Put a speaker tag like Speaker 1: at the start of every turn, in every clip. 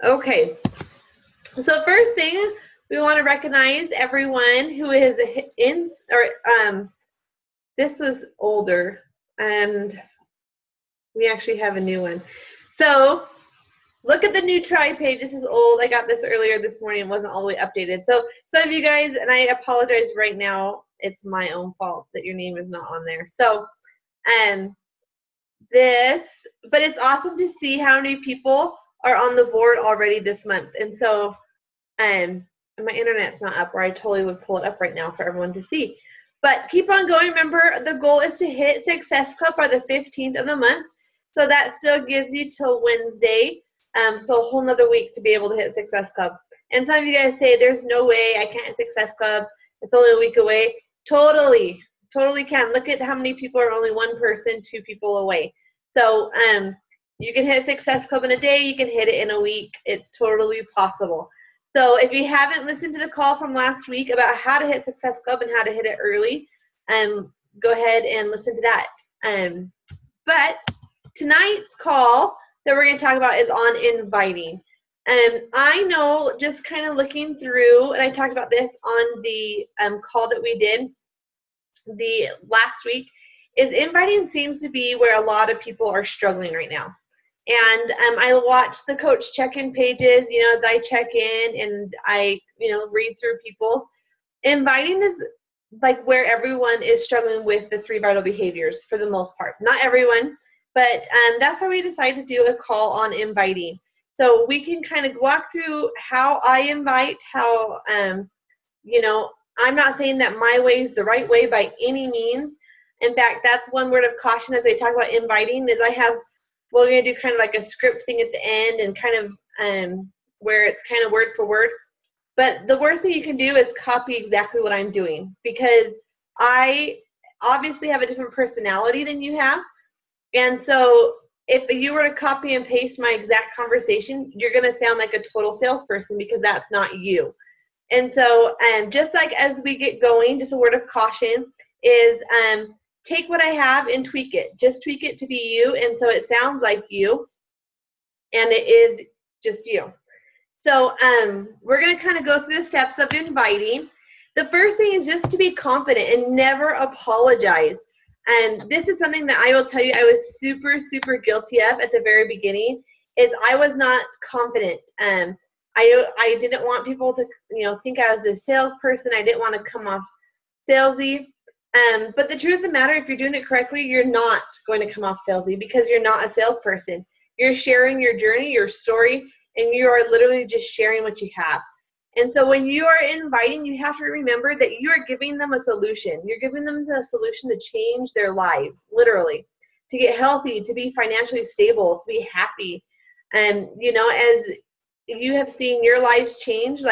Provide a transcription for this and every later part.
Speaker 1: Okay, so first thing, we want to recognize everyone who is this was older, and we actually have a new one. So look at the new try page. This is old. I got this earlier this morning. It wasn't all the way updated. So some of you guys, and I apologize right now, it's my own fault that your name is not on there. So but it's awesome to see how many people are on the board already this month. And so my internet's not up, or I totally would pull it up right now for everyone to see. But keep on going. Remember, the goal is to hit Success Club by the 15th of the month. So that still gives you till Wednesday. So a whole nother week to be able to hit Success Club. And some of you guys say, there's no way I can't hit Success Club. It's only a week away. Totally can. Look at how many people are only one person, 2 people away. So you can hit Success Club in a day. You can hit it in a week. It's totally possible. So if you haven't listened to the call from last week about how to hit Success Club and how to hit it early, go ahead and listen to that. But tonight's call that we're going to talk about is on inviting. I know, just kind of looking through, and I talked about this on the call that we did the last week, is inviting seems to be where a lot of people are struggling right now. And I watch the coach check-in pages, as I check in and I, read through people. Inviting is like where everyone is struggling with the 3 vital behaviors for the most part. Not everyone, but that's why we decided to do a call on inviting. So we can kind of walk through how I invite, how, I'm not saying that my way is the right way by any means. In fact, that's one word of caution as I talk about inviting is we're going to do kind of like a script thing at the end and kind of where it's kind of word for word. But the worst thing you can do is copy exactly what I'm doing, because I obviously have a different personality than you have. And so if you were to copy and paste my exact conversation, you're going to sound like a total salesperson, because that's not you. And so just like as we get going, just a word of caution is take what I have and tweak it. Just tweak it to be you, and so it sounds like you, and it is just you. So we're going to kind of go through the steps of inviting. The first thing is just to be confident and never apologize. And this is something that I will tell you I was super, super guilty of at the very beginning, is I was not confident. I didn't want people to, think I was a salesperson. I didn't want to come off salesy. But the truth of the matter, if you're doing it correctly, you're not going to come off salesy, because you're not a salesperson. You're sharing your journey, your story, and you are literally just sharing what you have. And so when you are inviting, you have to remember that you are giving them a solution. You're giving them the solution to change their lives, literally, to get healthy, to be financially stable, to be happy. And, as you have seen your lives change,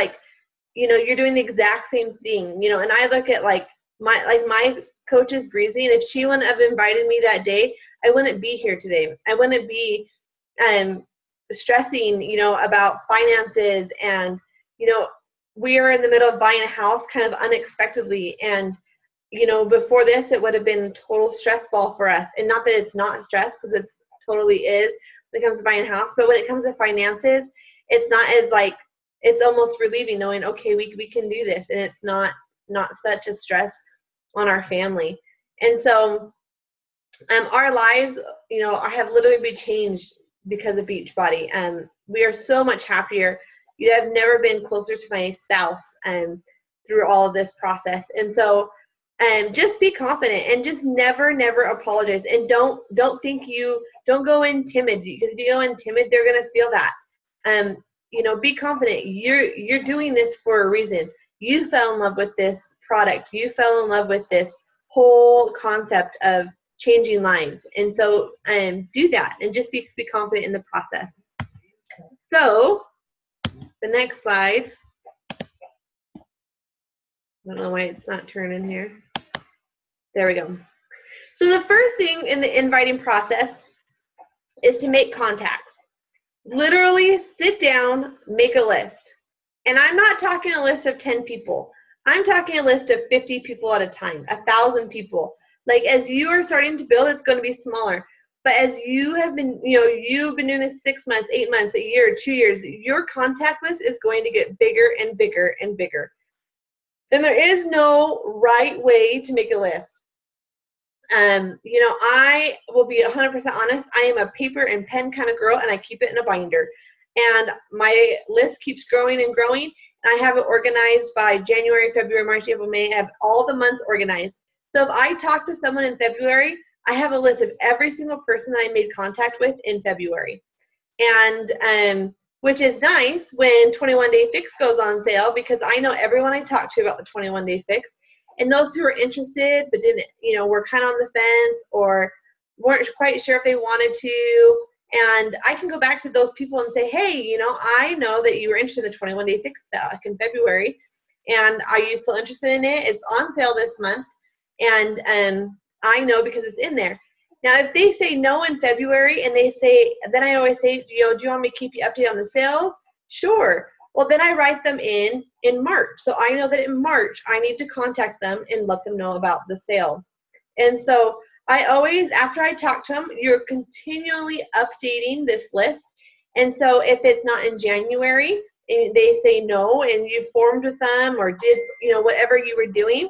Speaker 1: you're doing the exact same thing, and I look at my coach is Breezy, and if she wouldn't have invited me that day, I wouldn't be here today. I wouldn't be stressing, about finances, and, we are in the middle of buying a house kind of unexpectedly, and, before this, it would have been total stress ball for us. And not that it's not stress, because it totally is when it comes to buying a house, but when it comes to finances, it's not as it's almost relieving knowing, okay, we can do this, and it's not such a stress on our family. And so our lives, have literally been changed because of Beachbody. We are so much happier. You have never been closer to my spouse through all of this process. And so just be confident and just never apologize. And don't go in timid, because if you go in timid, they're going to feel that. Be confident. You're doing this for a reason. You fell in love with this product. You fell in love with this whole concept of changing lives. And so do that, and just be confident in the process. So the next slide. I don't know why it's not turning here. There we go. So the first thing in the inviting process is to make contacts. Literally sit down, make a list. And I'm not talking a list of 10 people. I'm talking a list of 50 people at a time, 1,000 people. As you are starting to build, it's going to be smaller. But as you have been, you've been doing this 6 months, 8 months, a year, 2 years, your contact list is going to get bigger and bigger and bigger. And there is no right way to make a list. I will be 100% honest. I am a paper and pen kind of girl, and I keep it in a binder. And my list keeps growing and growing. And I have it organized by January, February, March, April, May. I have all the months organized. So if I talk to someone in February, I have a list of every single person that I made contact with in February. And which is nice when 21-day fix goes on sale, because I know everyone I talk to about the 21-day fix. And those who are interested but didn't, were kind of on the fence or weren't quite sure if they wanted to, and I can go back to those people and say, hey, I know that you were interested in the 21-day fix back in February, and are you still interested in it? It's on sale this month, and I know because it's in there. Now, if they say no in February and they say, then I always say, do you want me to keep you updated on the sale? Sure. Well, then I write them in March. So I know that in March, I need to contact them and let them know about the sale. And so I always, after I talk to them, you're continually updating this list. And so if it's not in January and they say no and you formed with them or did, whatever you were doing,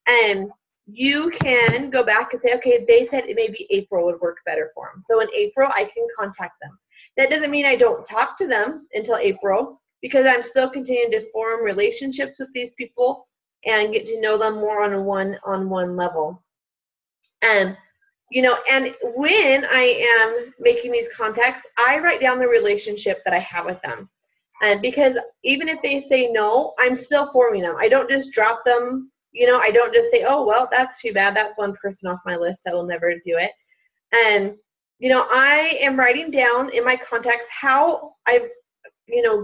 Speaker 1: and you can go back and say, okay, they said maybe April would work better for them. So in April, I can contact them. That doesn't mean I don't talk to them until April, because I'm still continuing to form relationships with these people and get to know them more on a one-on-one level. And when I am making these contacts, I write down the relationship that I have with them. And because even if they say no, I'm still forming them. I don't just drop them. I don't just say, oh, well, that's too bad. That's one person off my list that will never do it. And, I am writing down in my contacts how I've,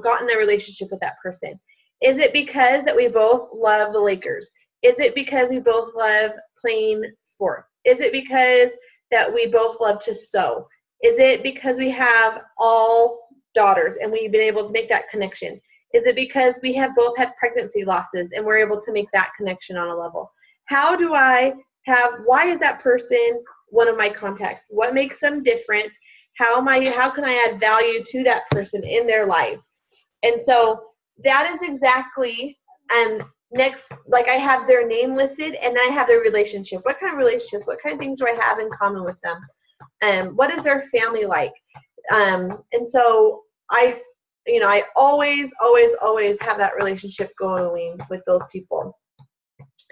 Speaker 1: gotten a relationship with that person. Is it because that we both love the Lakers? Is it because we both love playing sports? Is it because that we both love to sew? Is it because we have all daughters and we've been able to make that connection? Is it because we have both had pregnancy losses and we're able to make that connection on a level? Why is that person one of my contacts? What makes them different? How can I add value to that person in their life? And so that is exactly, next, like I have their name listed and then I have their relationship. What kind of relationships, what kind of things do I have in common with them? What is their family like? And so I always have that relationship going with those people.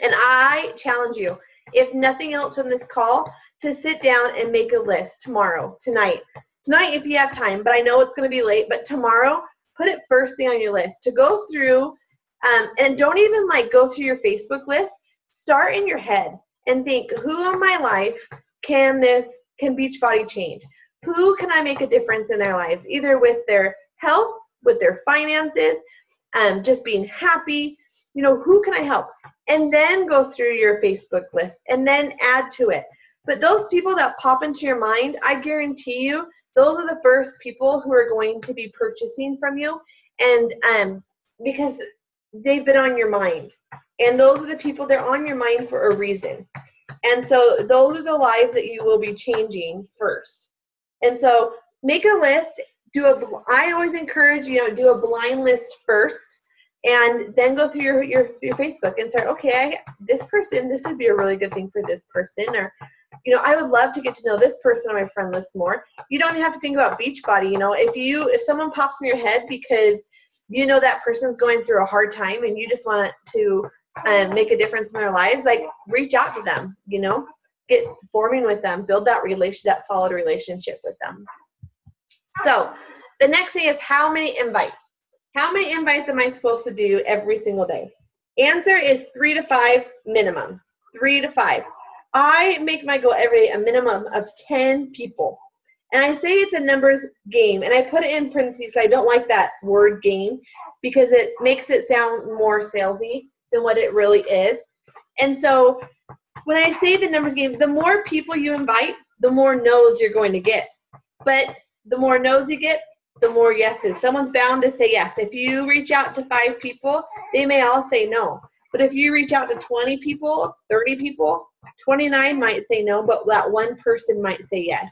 Speaker 1: And I challenge you, if nothing else from this call, to sit down and make a list tonight if you have time, but I know it's going to be late, but tomorrow, put it first thing on your list to go through, and don't even go through your Facebook list. Start in your head and think, who in my life can Beachbody change? Who can I make a difference in their lives, either with their health, with their finances, just being happy, who can I help? And then go through your Facebook list and then add to it. But those people that pop into your mind, I guarantee you, those are the first people who are going to be purchasing from you, and because they've been on your mind. And those are the people, they're on your mind for a reason. And so those are the lives that you will be changing first. And so make a list. I always encourage, do a blind list first, and then go through your Facebook and say, okay, this would be a really good thing for this person, or, I would love to get to know this person on my friend list more. You don't have to think about Beachbody. If someone pops in your head because that person's going through a hard time and you just want to make a difference in their lives, reach out to them, get forming with them, build that solid relationship with them. So the next thing is, how many invites? How many invites am I supposed to do every single day? Answer is 3 to 5 minimum. 3 to 5. I make my goal every day a minimum of 10 people. And I say it's a numbers game, and I put it in parentheses. I don't like that word game because it makes it sound more salesy than what it really is. And so when I say the numbers game, the more people you invite, the more no's you're going to get. But the more no's you get, the more yeses. Someone's bound to say yes. If you reach out to 5 people, they may all say no. But if you reach out to 20 people, 30 people, 29 might say no, but that one person might say yes.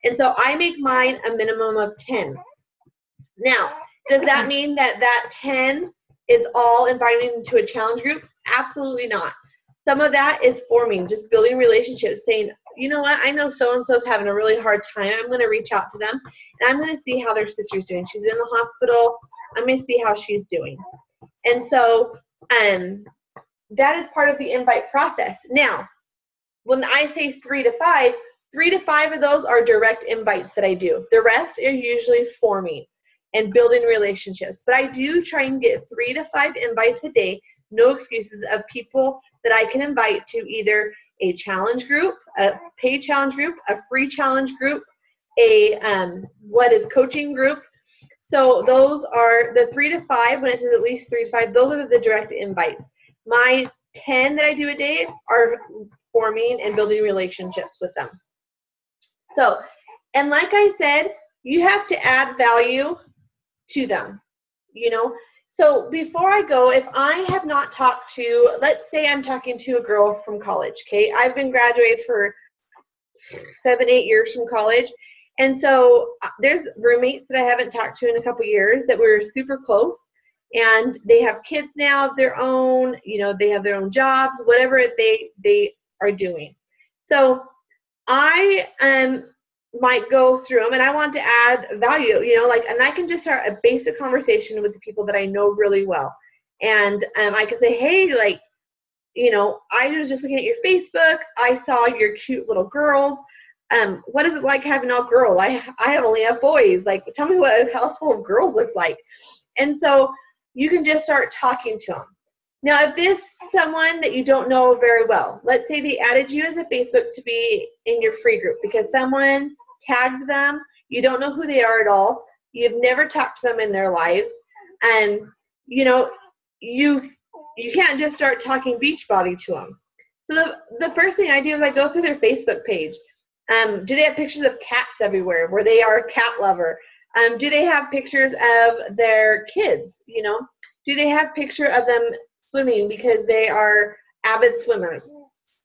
Speaker 1: And so I make mine a minimum of 10. Now, does that mean that that 10 is all inviting them to a challenge group? Absolutely not. Some of that is forming, just building relationships, saying, you know what, I know so-and-so's having a really hard time. I'm going to reach out to them, and I'm going to see how their sister's doing. She's in the hospital. I'm going to see how she's doing. And so that is part of the invite process. Now, when I say 3 to 5, 3 to 5 of those are direct invites that I do. The rest are usually forming and building relationships. But I do try and get 3 to 5 invites a day, no excuses, of people that I can invite to either a challenge group, a paid challenge group, a free challenge group, a coaching group. So those are the 3 to 5. When it says at least 3 to 5, those are the direct invites. My 10 that I do a day are forming and building relationships with them. So, and like I said, you have to add value to them, you know. So before I go, if I have not talked to, let's say I'm talking to a girl from college, okay? I've been graduated for 7-8 years from college. And so there's roommates that I haven't talked to in a couple years that we're super close. And they have kids now of their own, you know, they have their own jobs, whatever they are doing. So I might go through them, and I want to add value, you know, like, and I can just start a basic conversation with the people that I know really well. And I can say, hey, like, you know, I was just looking at your Facebook. I saw your cute little girls. What is it like having all girls? I only have boys. Like, tell me what a house full of girls looks like. And so you can just start talking to them. Now, if this is someone that you don't know very well, let's say they added you as a Facebook to be in your free group because someone tagged them, you don't know who they are at all, you've never talked to them in their lives, and, you know, you can't just start talking Beachbody to them. So the first thing I do is I go through their Facebook page. Do they have pictures of cats everywhere where they are a cat lover? Do they have pictures of their kids, you know? Do they have picture of them swimming because they are avid swimmers?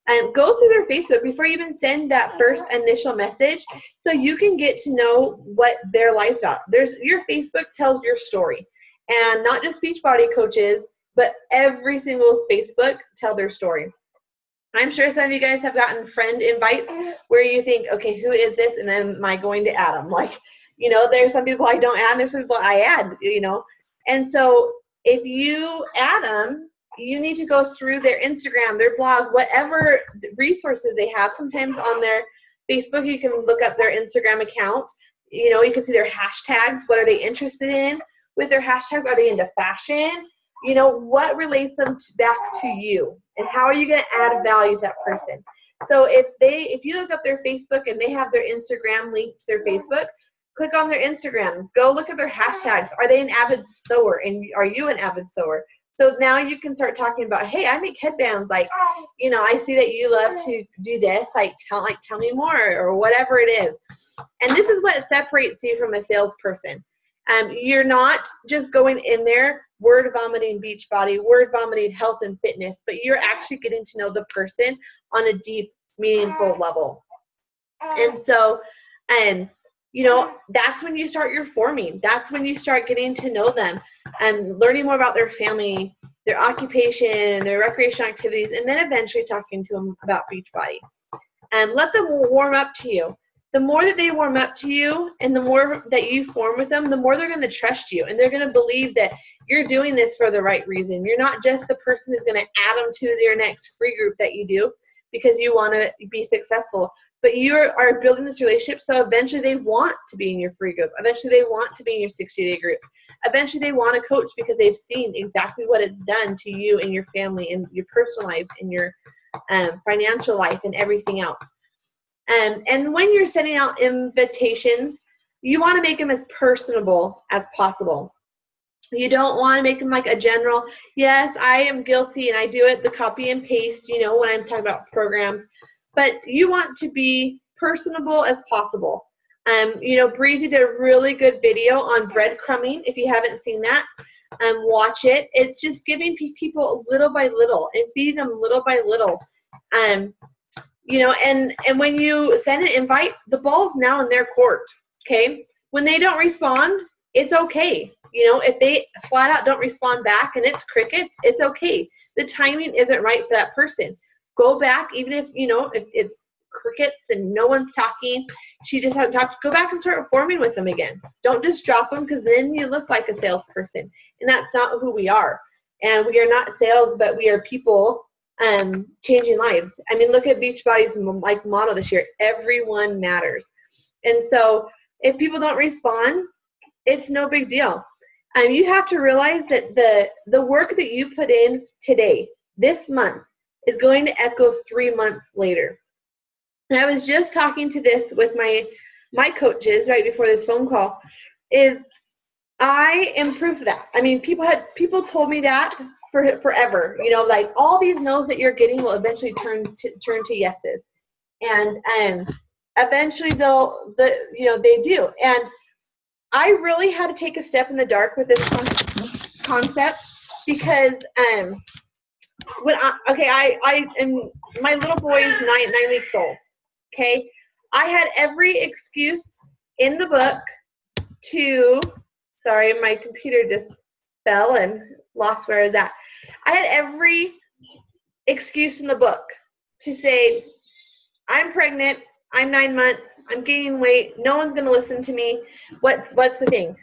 Speaker 1: And go through their Facebook before you even send that first initial message so you can get to know what their life's about. Your Facebook tells your story. And not just Beachbody coaches, but every single Facebook tell their story. I'm sure some of you guys have gotten friend invites where you think, okay, who is this? And am I going to add them? Like, you know, there's some people I don't add, there's some people I add, you know. And so if you add them, you need to go through their Instagram, their blog, whatever resources they have. Sometimes on their Facebook, you can look up their Instagram account. You know, you can see their hashtags. What are they interested in with their hashtags? Are they into fashion? You know, what relates them back to you? And how are you going to add value to that person? So if you look up their Facebook and they have their Instagram linked to their Facebook, click on their Instagram. Go look at their hashtags. Are they an avid sewer? And are you an avid sewer? So now you can start talking about, hey, I make headbands. Like, you know, I see that you love to do this. Like, tell me more, or whatever it is. And this is what separates you from a salesperson. You're not just going in there word vomiting Beachbody, word vomiting health and fitness, but you're actually getting to know the person on a deep, meaningful level. And so, you know, that's when you start your forming. That's when you start getting to know them and learning more about their family, their occupation, their recreational activities, and then eventually talking to them about Beachbody. And let them warm up to you. The more that they warm up to you and the more that you form with them, the more they're going to trust you, and they're going to believe that you're doing this for the right reason. You're not just the person who's going to add them to their next free group that you do because you want to be successful, but you are building this relationship so eventually they want to be in your free group. Eventually they want to be in your 60-day group. Eventually they want to coach because they've seen exactly what it's done to you and your family and your personal life and your financial life and everything else. And when you're sending out invitations, you want to make them as personable as possible. You don't want to make them like a general, yes, I am guilty and I do it, the copy and paste, you know, when I'm talking about programs. But you want to be personable as possible. You know, Breezy did a really good video on breadcrumbing. If you haven't seen that, watch it. It's just giving people little by little and feeding them little by little. You know, and when you send an invite, the ball's now in their court, okay? When they don't respond, it's okay. You know, if they flat out don't respond back and it's crickets, it's okay. The timing isn't right for that person. Go back, even if, you know, if it's crickets and no one's talking, she just hasn't talked, go back and start forming with them again. Don't just drop them, because then you look like a salesperson, and that's not who we are. And we are not sales, but we are people changing lives. I mean, look at Beachbody's like motto this year: everyone matters. And so if people don't respond, it's no big deal. You have to realize that the work that you put in today, this month, is going to echo 3 months later. And I was just talking to this with my coaches right before this phone call, is I am proof of that. I mean, people told me that for forever. You know, like, all these no's that you're getting will eventually turn to yeses, and eventually they do. And I really had to take a step in the dark with this concept, because when I am, my little boy is 9 weeks old. Okay, I had every excuse in the book to, sorry, my computer just fell and lost where it was at. I had every excuse in the book to say, I'm pregnant, I'm 9 months, I'm gaining weight, no one's going to listen to me, what's the thing?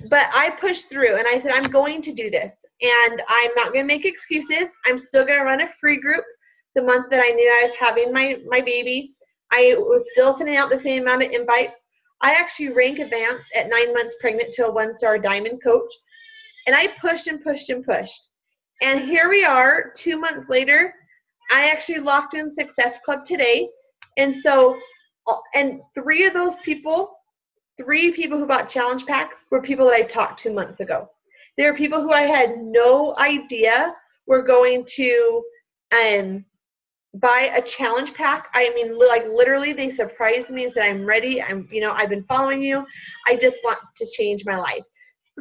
Speaker 1: But I pushed through, and I said, I'm going to do this, and I'm not going to make excuses. I'm still going to run a free group the month that I knew I was having my baby. I was still sending out the same amount of invites. I actually rank advanced at 9 months pregnant to a 1-star diamond coach. And I pushed and pushed and pushed. And here we are 2 months later. I actually locked in Success Club today. And so, and three people who bought challenge packs were people that I talked 2 months ago. There are people who I had no idea were going to buy a challenge pack. I mean, like, literally, they surprised me and said, I'm ready. I've been following you. I just want to change my life.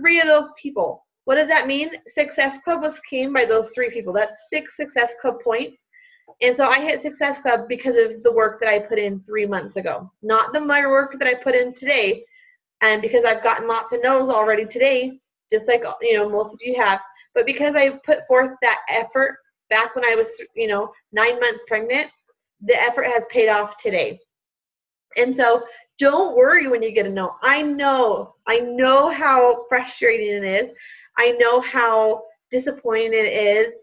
Speaker 1: 3 of those people. What does that mean? Success Club came by those 3 people. That's 6 Success Club points. And so I hit Success Club because of the work that I put in 3 months ago. Not my work that I put in today, and because I've gotten lots of no's already today, just like, most of you have. But because I put forth that effort back when I was, 9 months pregnant, the effort has paid off today. And so don't worry when you get a no. I know how frustrating it is. I know how disappointing it is.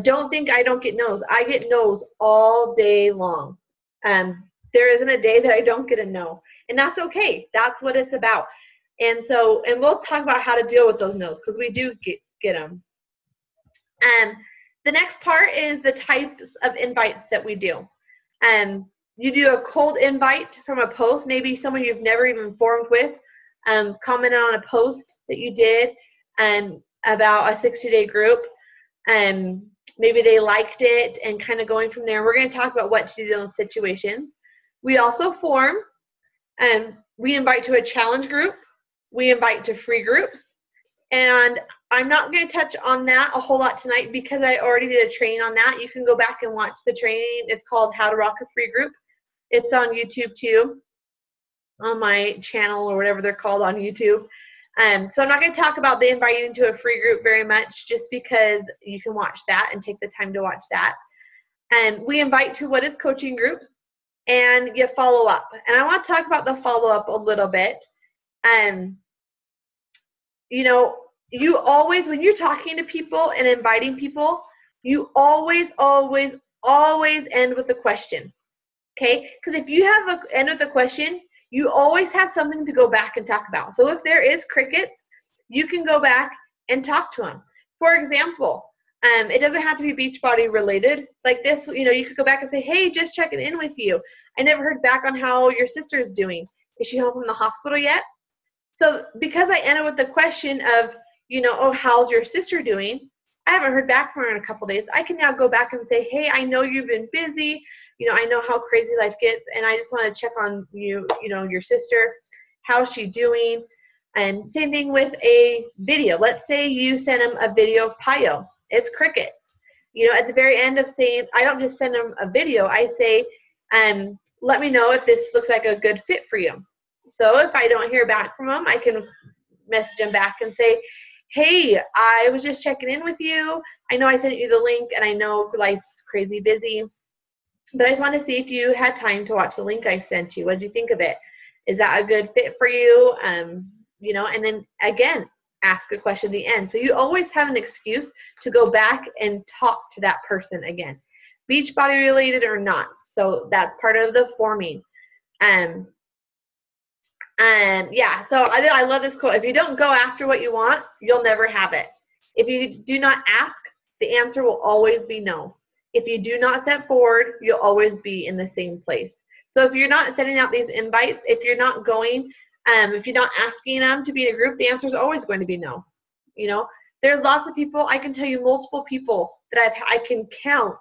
Speaker 1: Don't think I don't get no's. I get no's all day long. There isn't a day that I don't get a no. And that's okay. That's what it's about. And we'll talk about how to deal with those no's, because we do get them. The next part is the types of invites that we do. You do a cold invite from a post, maybe someone you've never even formed with, commented on a post that you did about a 60-day group. Maybe they liked it, and kind of going from there. We're going to talk about what to do in those situations. We also form, we invite to a challenge group. We invite to free groups. And I'm not going to touch on that a whole lot tonight, because I already did a training on that. You can go back and watch the training. It's called How to Rock a Free Group. It's on YouTube too, on my channel, or whatever they're called on YouTube. So I'm not going to talk about the inviting to a free group very much, just because you can watch that and take the time to watch that. And we invite to what is coaching groups, and you follow up. And I want to talk about the follow-up a little bit. You always, when you're talking to people and inviting people, you always end with a question. Okay? Because if you have an end with a question, you always have something to go back and talk about. So if there is crickets, you can go back and talk to them. For example, it doesn't have to be Beachbody related. Like this, you could go back and say, hey, just checking in with you. I never heard back on how your sister is doing. Is she home from the hospital yet? So because I ended with the question of, oh, how's your sister doing? I haven't heard back from her in a couple days. I can now go back and say, hey, I know you've been busy. I know how crazy life gets, and I just want to check on you, your sister. How's she doing? And same thing with a video. Let's say you send them a video of Payo. It's crickets. At the very end of saying, I don't just send them a video. I say, let me know if this looks like a good fit for you. So if I don't hear back from them, I can message them back and say, hey, I was just checking in with you. I know I sent you the link, and I know life's crazy busy, but I just want to see if you had time to watch the link I sent you. What did you think of it? Is that a good fit for you? You know, and then again, ask a question at the end. So you always have an excuse to go back and talk to that person again, Beachbody related or not. So that's part of the forming. Yeah, so I love this quote. If you don't go after what you want, you'll never have it. If you do not ask, the answer will always be no. If you do not step forward, you'll always be in the same place. So if you're not sending out these invites, if you're not going, if you're not asking them to be in a group, the answer is always going to be no. You know, there's lots of people. I can tell you multiple people that I can count.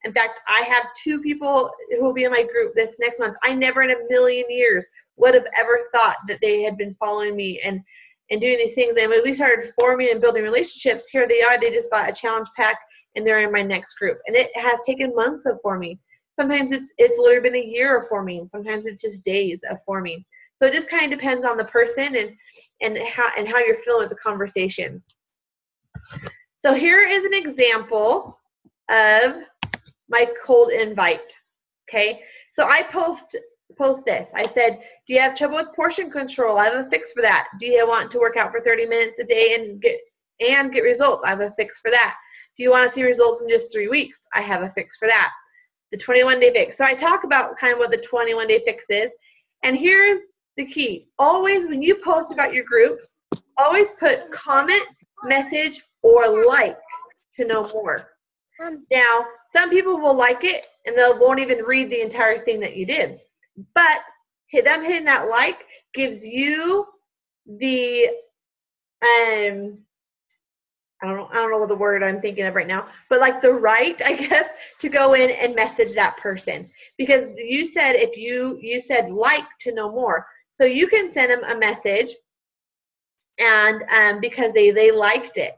Speaker 1: In fact, I have 2 people who will be in my group this next month. I never in a million years would have ever thought that they had been following me and doing these things. And when we started forming and building relationships, here they are. They just bought a challenge pack, and they're in my next group. And it has taken months of forming. Sometimes it's literally been a year of forming. Sometimes it's just days of forming. So it just kind of depends on the person and how you're feeling with the conversation. So here is an example of my cold invite. Okay, so I post this. I said, do you have trouble with portion control? I have a fix for that. Do you want to work out for 30 minutes a day and get results? I have a fix for that. Do you want to see results in just 3 weeks? I have a fix for that. The 21-day fix. So I talk about kind of what the 21-day fix is. And here's the key. Always when you post about your groups, always put comment, message, or like to know more. Now, some people will like it and they won't even read the entire thing that you did. But them hitting that like gives you the I don't know what the word I'm thinking of right now, but like the right, I guess, to go in and message that person, because you said if you said like to know more, so you can send them a message, and because they liked it.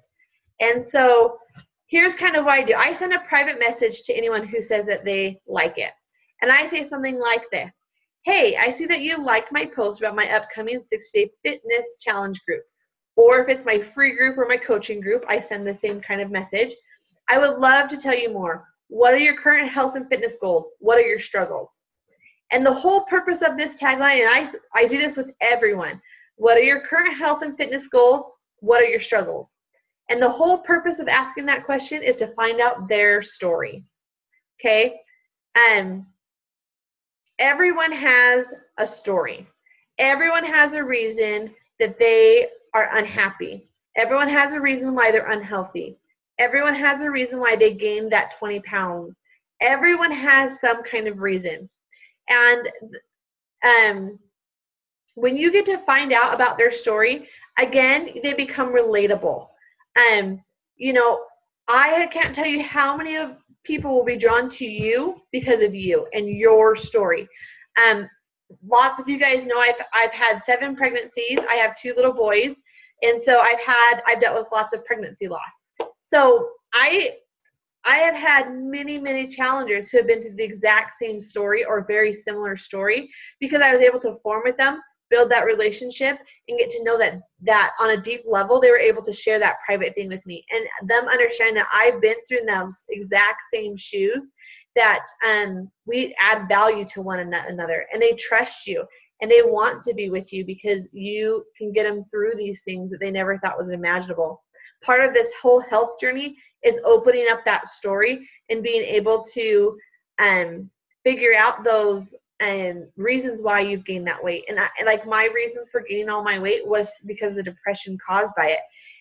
Speaker 1: And so here's kind of what I do. I send a private message to anyone who says that they like it, and I say something like this: hey, I see that you liked my post about my upcoming 6-day fitness challenge group. Or if it's my free group or my coaching group, I send the same kind of message. I would love to tell you more. What are your current health and fitness goals? What are your struggles? And the whole purpose of this tagline, and I do this with everyone, what are your current health and fitness goals? What are your struggles? And the whole purpose of asking that question is to find out their story. Okay? Everyone has a story. Everyone has a reason that they are unhappy. Everyone has a reason why they're unhealthy. Everyone has a reason why they gained that 20 pounds. Everyone has some kind of reason. And when you get to find out about their story, again, they become relatable. You know, I can't tell you how many of people will be drawn to you because of you and your story. Lots of you guys know I've had 7 pregnancies. I have 2 little boys, and so I've dealt with lots of pregnancy loss. So I have had many challengers who have been through the exact same story or very similar story, because I was able to form with them, build that relationship, and get to know that on a deep level, they were able to share that private thing with me, and them understanding that I've been through those exact same shoes, that we add value to one another, and they trust you, and they want to be with you because you can get them through these things that they never thought was imaginable. Part of this whole health journey is opening up that story and being able to figure out those reasons why you've gained that weight. And like my reasons for gaining all my weight was because of the depression caused by it.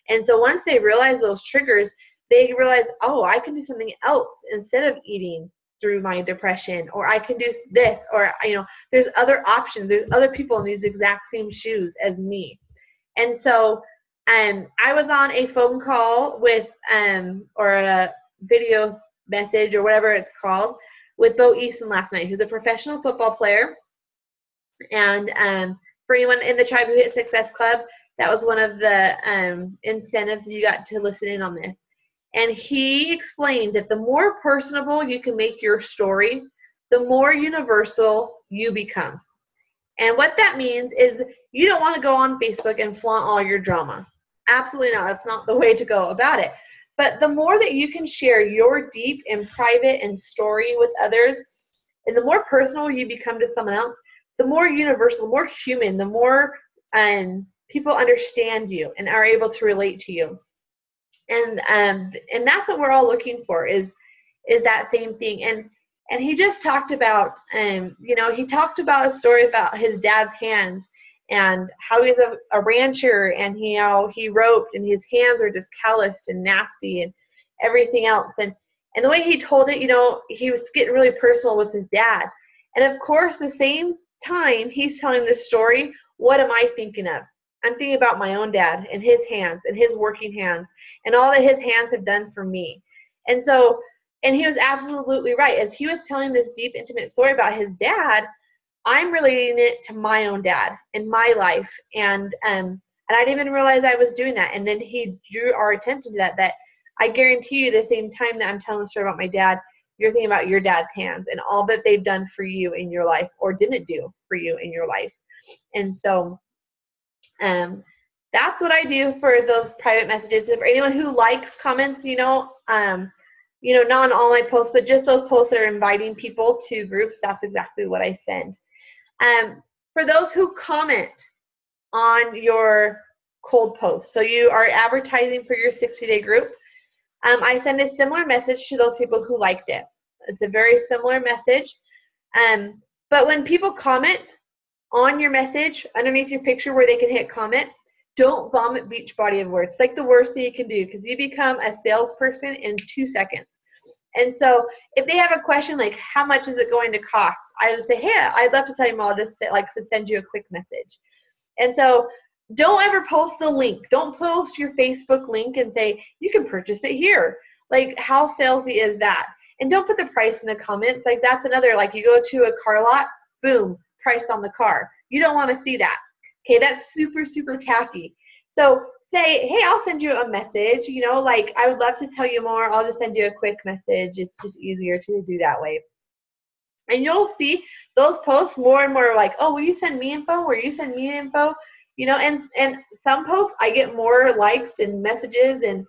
Speaker 1: And so once they realize those triggers, they realize, oh, I can do something else instead of eating through my depression, or I can do this, or there's other options. There's other people in these exact same shoes as me. And so I was on a phone call with or a video message or whatever it's called with Bo Easton last night, who's a professional football player. And for anyone in the Tribe Who Hit Success Club, that was one of the incentives you got to listen in on this. And he explained that the more personable you can make your story, the more universal you become. And what that means is you don't want to go on Facebook and flaunt all your drama. Absolutely not. That's not the way to go about it. But the more that you can share your deep and private and story with others, and the more personal you become to someone else, the more universal, the more human, the more people understand you and are able to relate to you. And that's what we're all looking for is that same thing. And he just talked about, he talked about a story about his dad's hands and how he's a rancher, and he roped and his hands are just calloused and nasty and everything else. And the way he told it, he was getting really personal with his dad. And of course, the same time he's telling this story, what am I thinking of? I'm thinking about my own dad and his hands and his working hands and all that his hands have done for me. And so, and he was absolutely right. As he was telling this deep, intimate story about his dad, I'm relating it to my own dad and my life. And I didn't even realize I was doing that. And then he drew our attention to that I guarantee you the same time that I'm telling the story about my dad, you're thinking about your dad's hands and all that they've done for you in your life or didn't do for you in your life. And so that's what I do for those private messages. For anyone who likes comments, not on all my posts, but just those posts that are inviting people to groups, that's exactly what I send. For those who comment on your cold posts, so you are advertising for your 60-day group, I send a similar message to those people who liked it. It's a very similar message. But when people comment on your message underneath your picture where they can hit comment, don't vomit Beachbody of words. It's like the worst thing you can do because you become a salesperson in 2 seconds. And so if they have a question like, how much is it going to cost? I just say, hey, I'd love to tell you more. I'll just send you a quick message. And so don't ever post the link. Don't post your Facebook link and say, you can purchase it here. Like, how salesy is that? And don't put the price in the comments. Like, that's another, like, you go to a car lot, boom, price on the car. You don't want to see that. Okay, that's super, super tacky. So say, hey, I'll send you a message, like, I would love to tell you more. I'll just send you a quick message. It's just easier to do that way. And you'll see those posts more and more like, oh, will you send me info? Will you send me info? And some posts I get more likes and messages, and,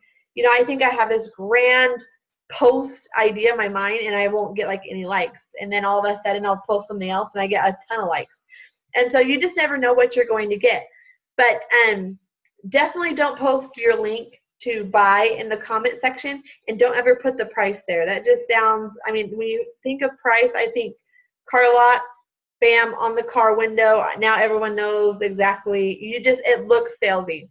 Speaker 1: I think I have this grand post idea in my mind and I won't get like any likes. And then all of a sudden I'll post something else and I get a ton of likes. And so you just never know what you're going to get. But definitely don't post your link to buy in the comment section, and don't ever put the price there. That just sounds, when you think of price, I think car lot, bam, on the car window. Now everyone knows exactly. It looks salesy.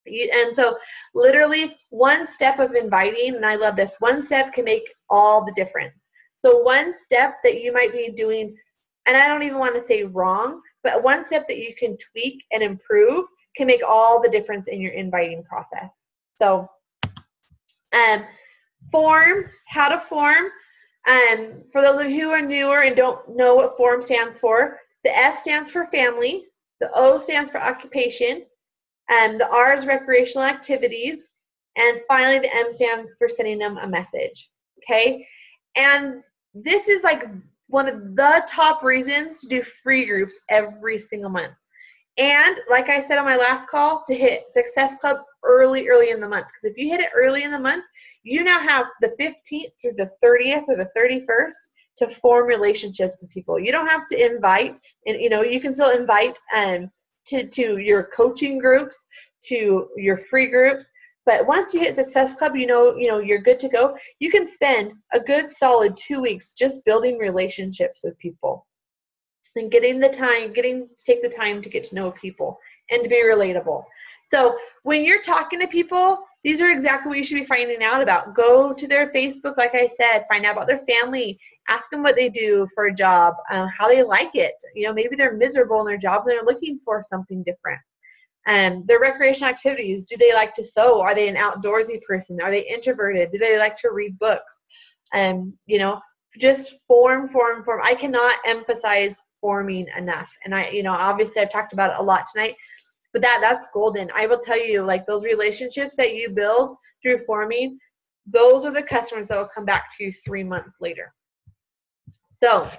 Speaker 1: And so literally one step of inviting, and I love this, one step can make all the difference. So one step that you might be doing, and I don't even want to say wrong, but one step that you can tweak and improve can make all the difference in your inviting process. So how to form. For those of you who are newer and don't know what form stands for, the F stands for family, the O stands for occupation, and the R is recreational activities, and finally the M stands for sending them a message. Okay, and this is like one of the top reasons to do free groups every single month. And like I said on my last call, to hit Success Club early in the month. Because if you hit it early in the month, you now have the 15th through the 30th or the 31st to form relationships with people. You don't have to invite, and you can still invite to your coaching groups, to your free groups. But once you hit Success Club, you're good to go. You can spend a good solid 2 weeks just building relationships with people and getting to take the time to get to know people and to be relatable. So when you're talking to people, these are exactly what you should be finding out about. Go to their Facebook, like I said, find out about their family, ask them what they do for a job, how they like it. Maybe they're miserable in their job and they're looking for something different. Their recreational activities, do they like to sew? Are they an outdoorsy person? Are they introverted? Do they like to read books? Just form. I cannot emphasize forming enough. And obviously I've talked about it a lot tonight, but that's golden. I will tell you, like, those relationships that you build through forming, those are the customers that will come back to you 3 months later. So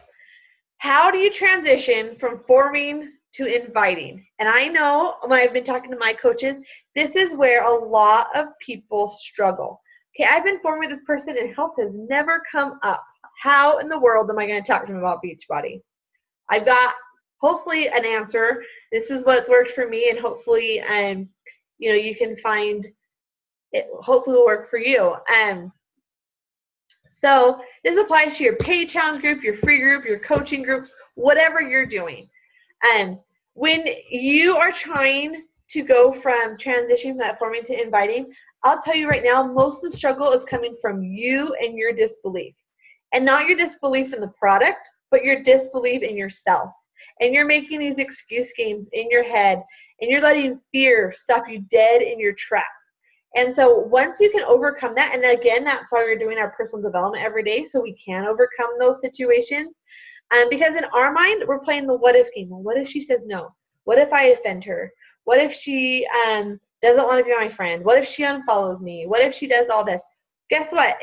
Speaker 1: how do you transition from forming to inviting? And I know when I've been talking to my coaches, this is where a lot of people struggle. Okay, I've been forming with this person and health has never come up. How in the world am I going to talk to them about Beachbody? I've got hopefully an answer. This is what's worked for me, and hopefully, you can find it. Hopefully, will work for you. So this applies to your paid challenge group, your free group, your coaching groups, whatever you're doing. And when you are trying to go from transitioning from that forming to inviting, I'll tell you right now, most of the struggle is coming from you and your disbelief. And not your disbelief in the product, but your disbelief in yourself. And you're making these excuse games in your head, and you're letting fear stop you dead in your tracks. And so once you can overcome that, and again, that's why we're doing our personal development every day, so we can overcome those situations. Because in our mind, we're playing the what if game. Well, what if she says no? What if I offend her? What if she doesn't want to be my friend? What if she unfollows me? What if she does all this? Guess what?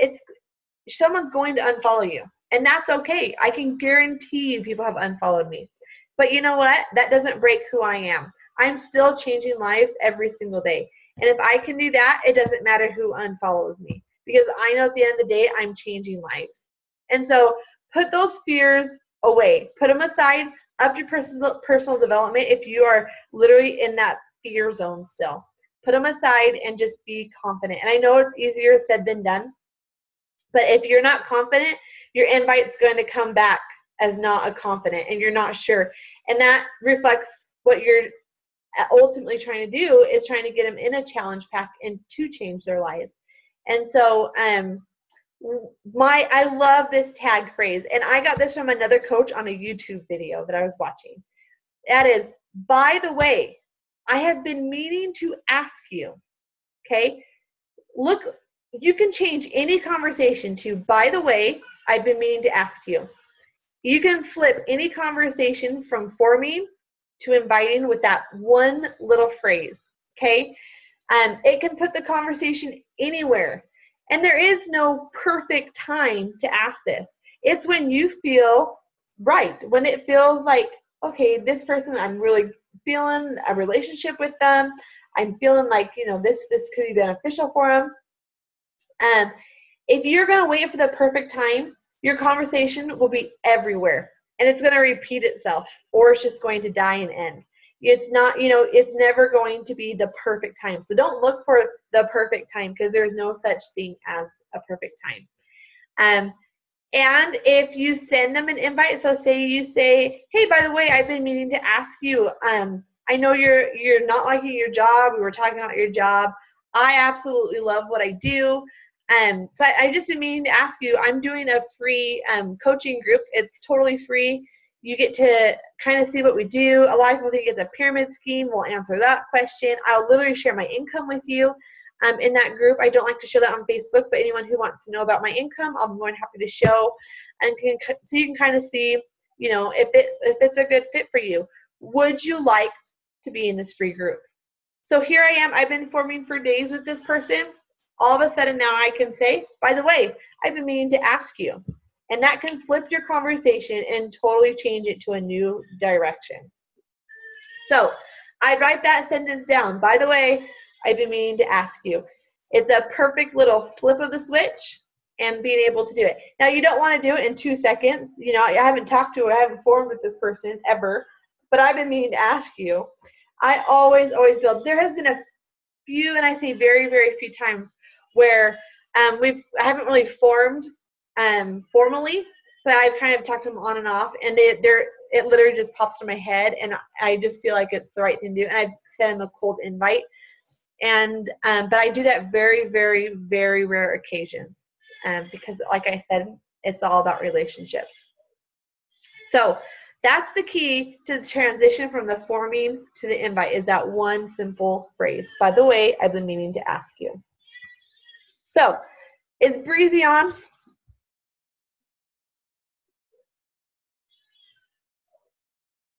Speaker 1: Someone's going to unfollow you, and that's okay. I can guarantee you people have unfollowed me. But you know what? That doesn't break who I am. I'm still changing lives every single day. And if I can do that, it doesn't matter who unfollows me, because I know at the end of the day, I'm changing lives. And so put those fears away. Put them aside. Up your personal development if you are literally in that fear zone still. Put them aside and just be confident. And I know it's easier said than done, but if you're not confident, your invite's going to come back as not a confident, and you're not sure. And that reflects what you're ultimately trying to do, is trying to get them in a challenge pack and to change their life. And so I love this tag phrase, and I got this from another coach on a YouTube video that I was watching. That is, by the way, I have been meaning to ask you. Okay, look, you can change any conversation to, by the way, I've been meaning to ask you. You can flip any conversation from forming to inviting with that one little phrase, okay? It can put the conversation anywhere. And there is no perfect time to ask this. It's when you feel right, when it feels like, okay, this person, I'm really feeling a relationship with them. I'm feeling like, this could be beneficial for them. If you're going to wait for the perfect time, your conversation will be everywhere, and it's going to repeat itself, or it's just going to die and end. It's not, it's never going to be the perfect time. So don't look for the perfect time, because there's no such thing as a perfect time. And if you send them an invite, so say you say, hey, by the way, I've been meaning to ask you, I know you're not liking your job. We were talking about your job. I absolutely love what I do. So I just been meaning to ask you, I'm doing a free coaching group. It's totally free. You get to kind of see what we do. A lot of people think it's a pyramid scheme. We'll answer that question. I'll literally share my income with you in that group. I don't like to show that on Facebook, but anyone who wants to know about my income, I'll be more than happy to show. And so you can kind of see, if it's a good fit for you. Would you like to be in this free group? So here I am. I've been forming for days with this person. All of a sudden now I can say, by the way, I've been meaning to ask you. And that can flip your conversation and totally change it to a new direction. So I'd write that sentence down. By the way, I've been meaning to ask you. It's a perfect little flip of the switch and being able to do it. Now, you don't want to do it in 2 seconds. I haven't talked to or I haven't formed with this person ever, but I've been meaning to ask you. I always build. There has been a few, and I say very, very few times, where I haven't really formed formally, but I've kind of talked to them on and off, and it literally just pops in my head, and I just feel like it's the right thing to do. And I've sent them a cold invite, and but I do that very, very, very rare occasions, because, like I said, it's all about relationships. So that's the key to the transition from the forming to the invite, is that one simple phrase. By the way, I've been meaning to ask you. So, is Breezy on?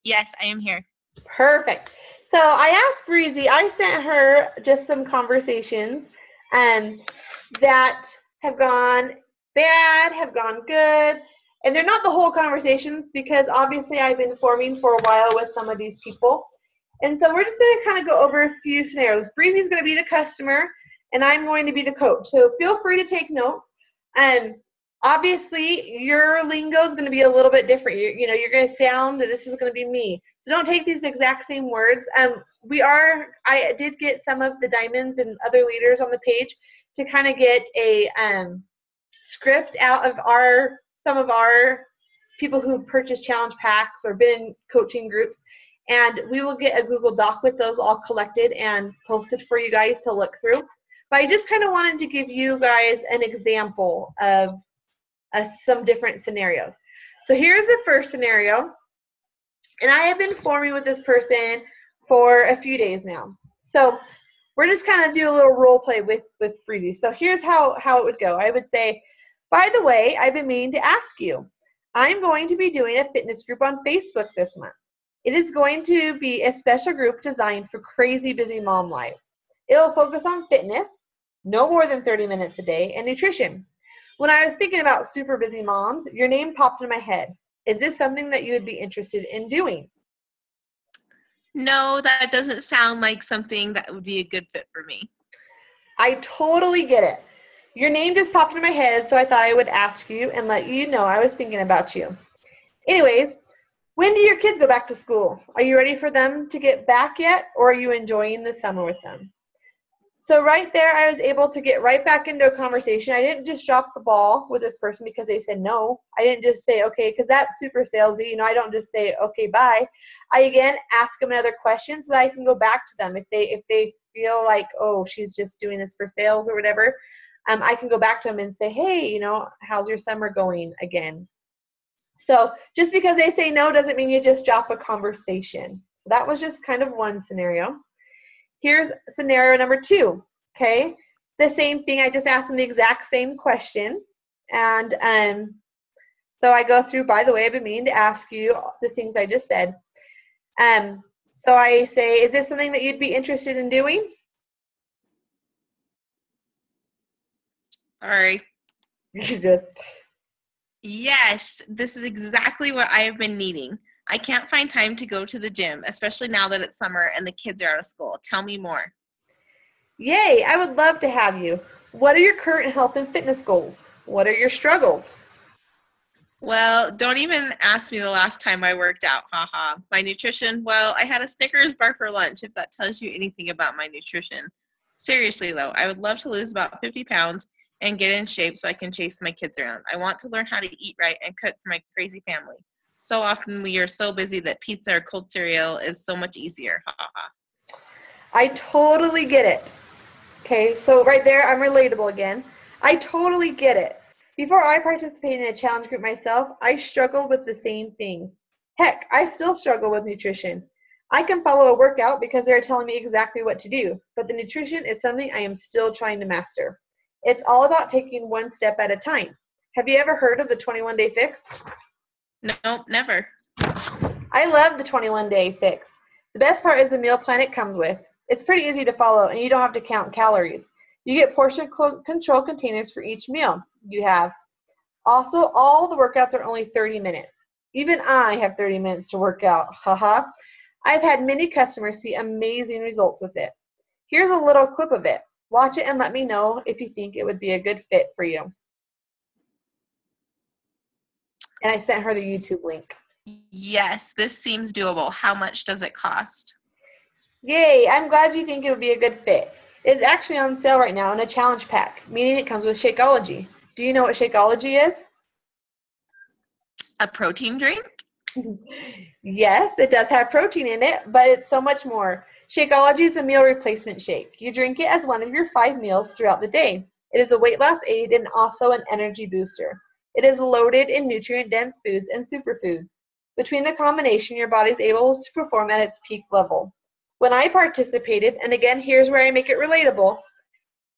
Speaker 2: Yes, I am here.
Speaker 1: Perfect. So I asked Breezy, I sent her just some conversations that have gone bad, have gone good, And they're not the whole conversations because obviously I've been forming for a while with some of these people. And so we're just going to kind of go over a few scenarios. Breezy's going to be the customer, and I'm going to be the coach. So feel free to take notes. Obviously, your lingo is going to be a little bit different. You're going to sound that this is going to be me. So don't take these exact same words. I did get some of the diamonds and other leaders on the page to kind of get a script out of some of our people who purchased challenge packs or been in coaching groups. And we will get a Google Doc with those all collected and posted for you guys to look through. But I just kind of wanted to give you guys an example of some different scenarios. So here's the first scenario. And I have been forming with this person for a few days now. So we're just kind of do a little role play with Breezy. So here's how it would go. I would say, by the way, I've been meaning to ask you. I'm going to be doing a fitness group on Facebook this month. It is going to be a special group designed for crazy busy mom lives. It will focus on fitness, no more than 30 minutes a day, and nutrition. When I was thinking about super busy moms, your name popped in my head. Is this something that you would be interested in doing?
Speaker 2: No, that doesn't sound like something that would be a good fit for me.
Speaker 1: I totally get it. Your name just popped in my head, so I thought I would ask you and let you know I was thinking about you. Anyways, when do your kids go back to school? Are you ready for them to get back yet, or are you enjoying the summer with them? So right there, I was able to get right back into a conversation. I didn't just drop the ball with this person because they said no. I didn't just say, okay, because that's super salesy. I don't just say, okay, bye. I, again, ask them another question so that I can go back to them. If they feel like, oh, she's just doing this for sales or whatever, I can go back to them and say, hey, how's your summer going again? So just because they say no doesn't mean you just drop a conversation. So that was just kind of one scenario. Here's scenario number 2, okay? The same thing, I just asked them the exact same question. And so I go through, by the way, I've been meaning to ask you the things I just said. So I say, is this something that you'd be interested in doing?
Speaker 2: Sorry.
Speaker 1: You're good.
Speaker 2: Yes, this is exactly what I have been needing. I can't find time to go to the gym, especially now that it's summer and the kids are out of school. Tell me more.
Speaker 1: Yay, I would love to have you. What are your current health and fitness goals? What are your struggles?
Speaker 2: Well, don't even ask me the last time I worked out. Haha. My nutrition, well, I had a Snickers bar for lunch, if that tells you anything about my nutrition. Seriously, though, I would love to lose about 50 pounds and get in shape so I can chase my kids around. I want to learn how to eat right and cook for my crazy family. So often we are so busy that pizza or cold cereal is so much easier. Haha.
Speaker 1: I totally get it. Okay, so right there, I'm relatable again. I totally get it. Before I participated in a challenge group myself, I struggled with the same thing. Heck, I still struggle with nutrition. I can follow a workout because they're telling me exactly what to do, but the nutrition is something I am still trying to master. It's all about taking one step at a time. Have you ever heard of the 21-day fix?
Speaker 2: Nope, never.
Speaker 1: I love the 21-day fix. The best part is the meal plan it comes with. It's pretty easy to follow, and you don't have to count calories. You get portion control containers for each meal you have. Also, all the workouts are only 30 minutes. Even I have 30 minutes to work out. Haha. I've had many customers see amazing results with it. Here's a little clip of it. Watch it and let me know if you think it would be a good fit for you. And I sent her the YouTube link.
Speaker 2: Yes, this seems doable. How much does it cost?
Speaker 1: Yay, I'm glad you think it would be a good fit. It's actually on sale right now in a challenge pack, meaning it comes with Shakeology. Do you know what Shakeology is?
Speaker 2: A protein drink?
Speaker 1: Yes, it does have protein in it, but it's so much more. Shakeology is a meal replacement shake. You drink it as one of your 5 meals throughout the day. It is a weight loss aid and also an energy booster. It is loaded in nutrient-dense foods and superfoods. Between the combination, your body is able to perform at its peak level. When I participated, and again, here's where I make it relatable.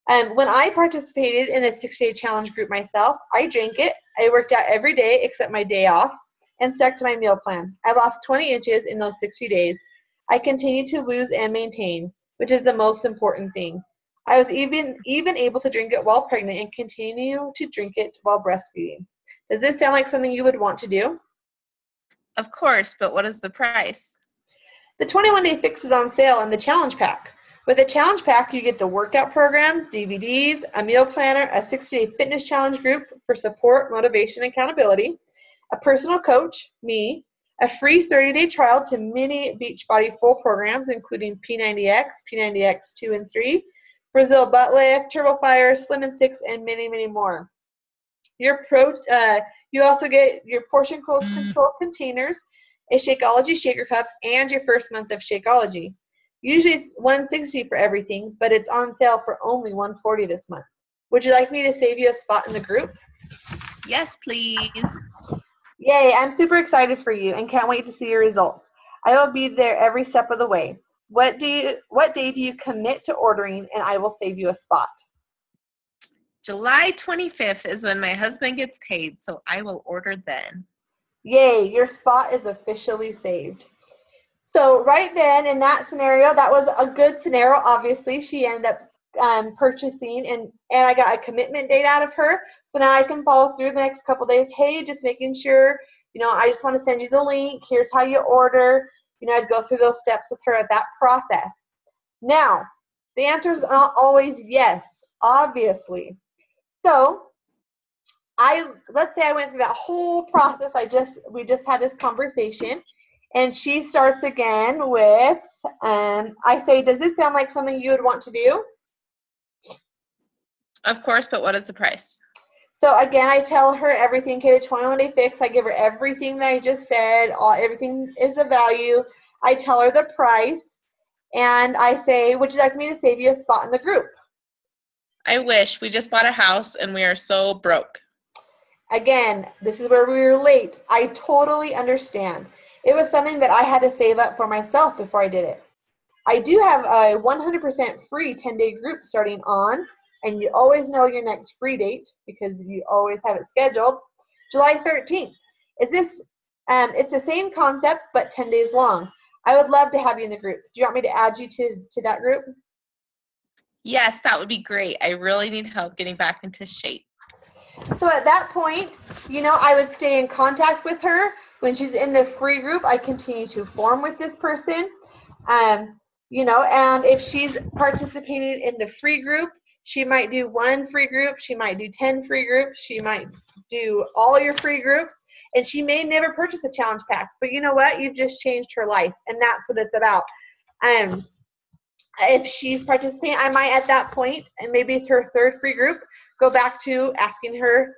Speaker 1: When I participated in a 6-day challenge group myself, I drank it. I worked out every day except my day off and stuck to my meal plan. I lost 20 inches in those 60 days. I continue to lose and maintain, which is the most important thing. I was even able to drink it while pregnant and continue to drink it while breastfeeding. Does this sound like something you would want to do?
Speaker 2: Of course, but what is the price?
Speaker 1: The 21-day fix is on sale in the challenge pack. With the challenge pack, you get the workout program, DVDs, a meal planner, a 60-day fitness challenge group for support, motivation, and accountability, a personal coach, me, a free 30-day trial to many Beachbody full programs, including P90X, P90X 2 and 3, Brazil Butt Lift, Turbo Fire, Slim and 6, and many, many more. You also get your portion control containers, a Shakeology shaker cup, and your first month of Shakeology. Usually it's $160 for everything, but it's on sale for only $140 this month. Would you like me to save you a spot in the group?
Speaker 2: Yes, please.
Speaker 1: Yay, I'm super excited for you and can't wait to see your results. I will be there every step of the way. What day do you commit to ordering, and I will save you a spot?
Speaker 2: July 25th is when my husband gets paid, so I will order then.
Speaker 1: Yay, your spot is officially saved. So right then, in that scenario, that was a good scenario. Obviously, she ended up purchasing, and I got a commitment date out of her. So now I can follow through the next couple days. Hey, just making sure, I just want to send you the link. Here's how you order. I'd go through those steps with her at that process. Now, the answer is not always yes, obviously. So let's say I went through that whole process. We just had this conversation, and she starts again with, I say, does this sound like something you would want to do?
Speaker 2: Of course, but what is the price?
Speaker 1: So again, I tell her everything. Okay, the 21-day fix. I give her everything that I just said. Everything is a value. I tell her the price, and I say, would you like me to save you a spot in the group?
Speaker 2: I wish. We just bought a house, and we are so broke.
Speaker 1: Again, this is where we were late. I totally understand. It was something that I had to save up for myself before I did it. I do have a 100% free 10-day group starting on, and you always know your next free date because you always have it scheduled, July 13th. It's the same concept, but 10 days long. I would love to have you in the group. Do you want me to add you to that group?
Speaker 2: Yes, that would be great. I really need help getting back into shape.
Speaker 1: So at that point, I would stay in contact with her. When she's in the free group, I continue to form with this person. And if she's participating in the free group, she might do one free group, she might do 10 free groups, she might do all your free groups, and she may never purchase a challenge pack. But you know what? You've just changed her life, and that's what it's about. If she's participating, I might at that point, and maybe it's her third free group, go back to asking her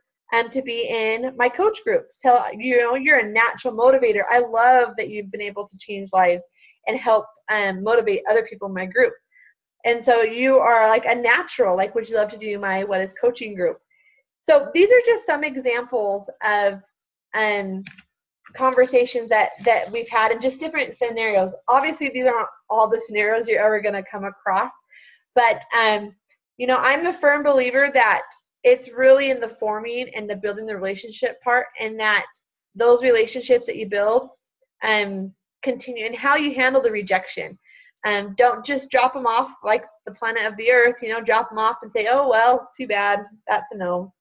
Speaker 1: to be in my coach group. So, you're a natural motivator. I love that you've been able to change lives and help motivate other people in my group. And so you are like a natural, like, would you love to do my What is Coaching group? So these are just some examples of conversations that we've had in just different scenarios. Obviously, these aren't all the scenarios you're ever going to come across, but I'm a firm believer that it's really in the forming and the building the relationship part, and that those relationships that you build continue, and how you handle the rejection. Don't just drop them off like the planet of the earth, drop them off and say, oh, well, too bad, that's a no.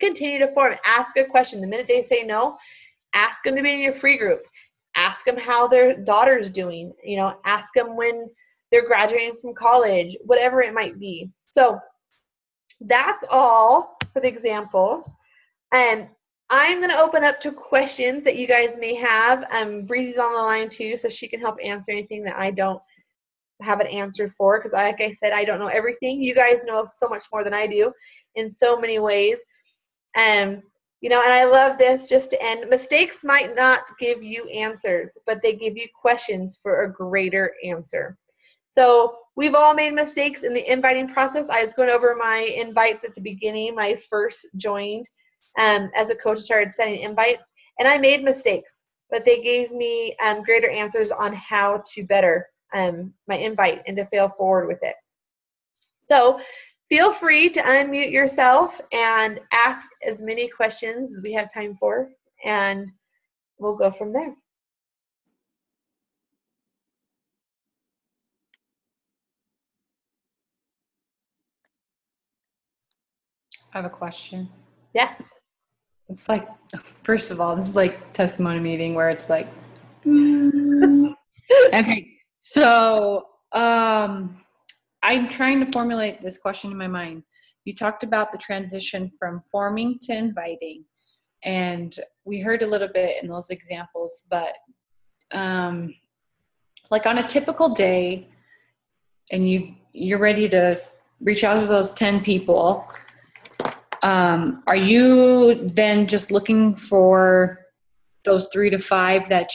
Speaker 1: Continue to form. Ask a question. The minute they say no, ask them to be in your free group. Ask them how their daughter's doing. Ask them when they're graduating from college, whatever it might be. So that's all for the example. And I'm going to open up to questions that you guys may have. Breezy's on the line too, so she can help answer anything that I don't have an answer for, because like I said, I don't know everything. You guys know so much more than I do in so many ways. And I love this, just to end. Mistakes might not give you answers, but they give you questions for a greater answer. So we've all made mistakes in the inviting process. I was going over my invites at the beginning. My first joined as a coach, started sending invites, and I made mistakes, but they gave me greater answers on how to better my invite and to fail forward with it. So feel free to unmute yourself and ask as many questions as we have time for, and we'll go from there.
Speaker 3: I have a question.
Speaker 1: Yes.
Speaker 3: It's like, first of all, this is like testimony meeting where it's like, mm. Okay. So, I'm trying to formulate this question in my mind. You talked about the transition from forming to inviting, and we heard a little bit in those examples, but like on a typical day, and you're ready to reach out to those 10 people, are you then just looking for those 3 to 5 that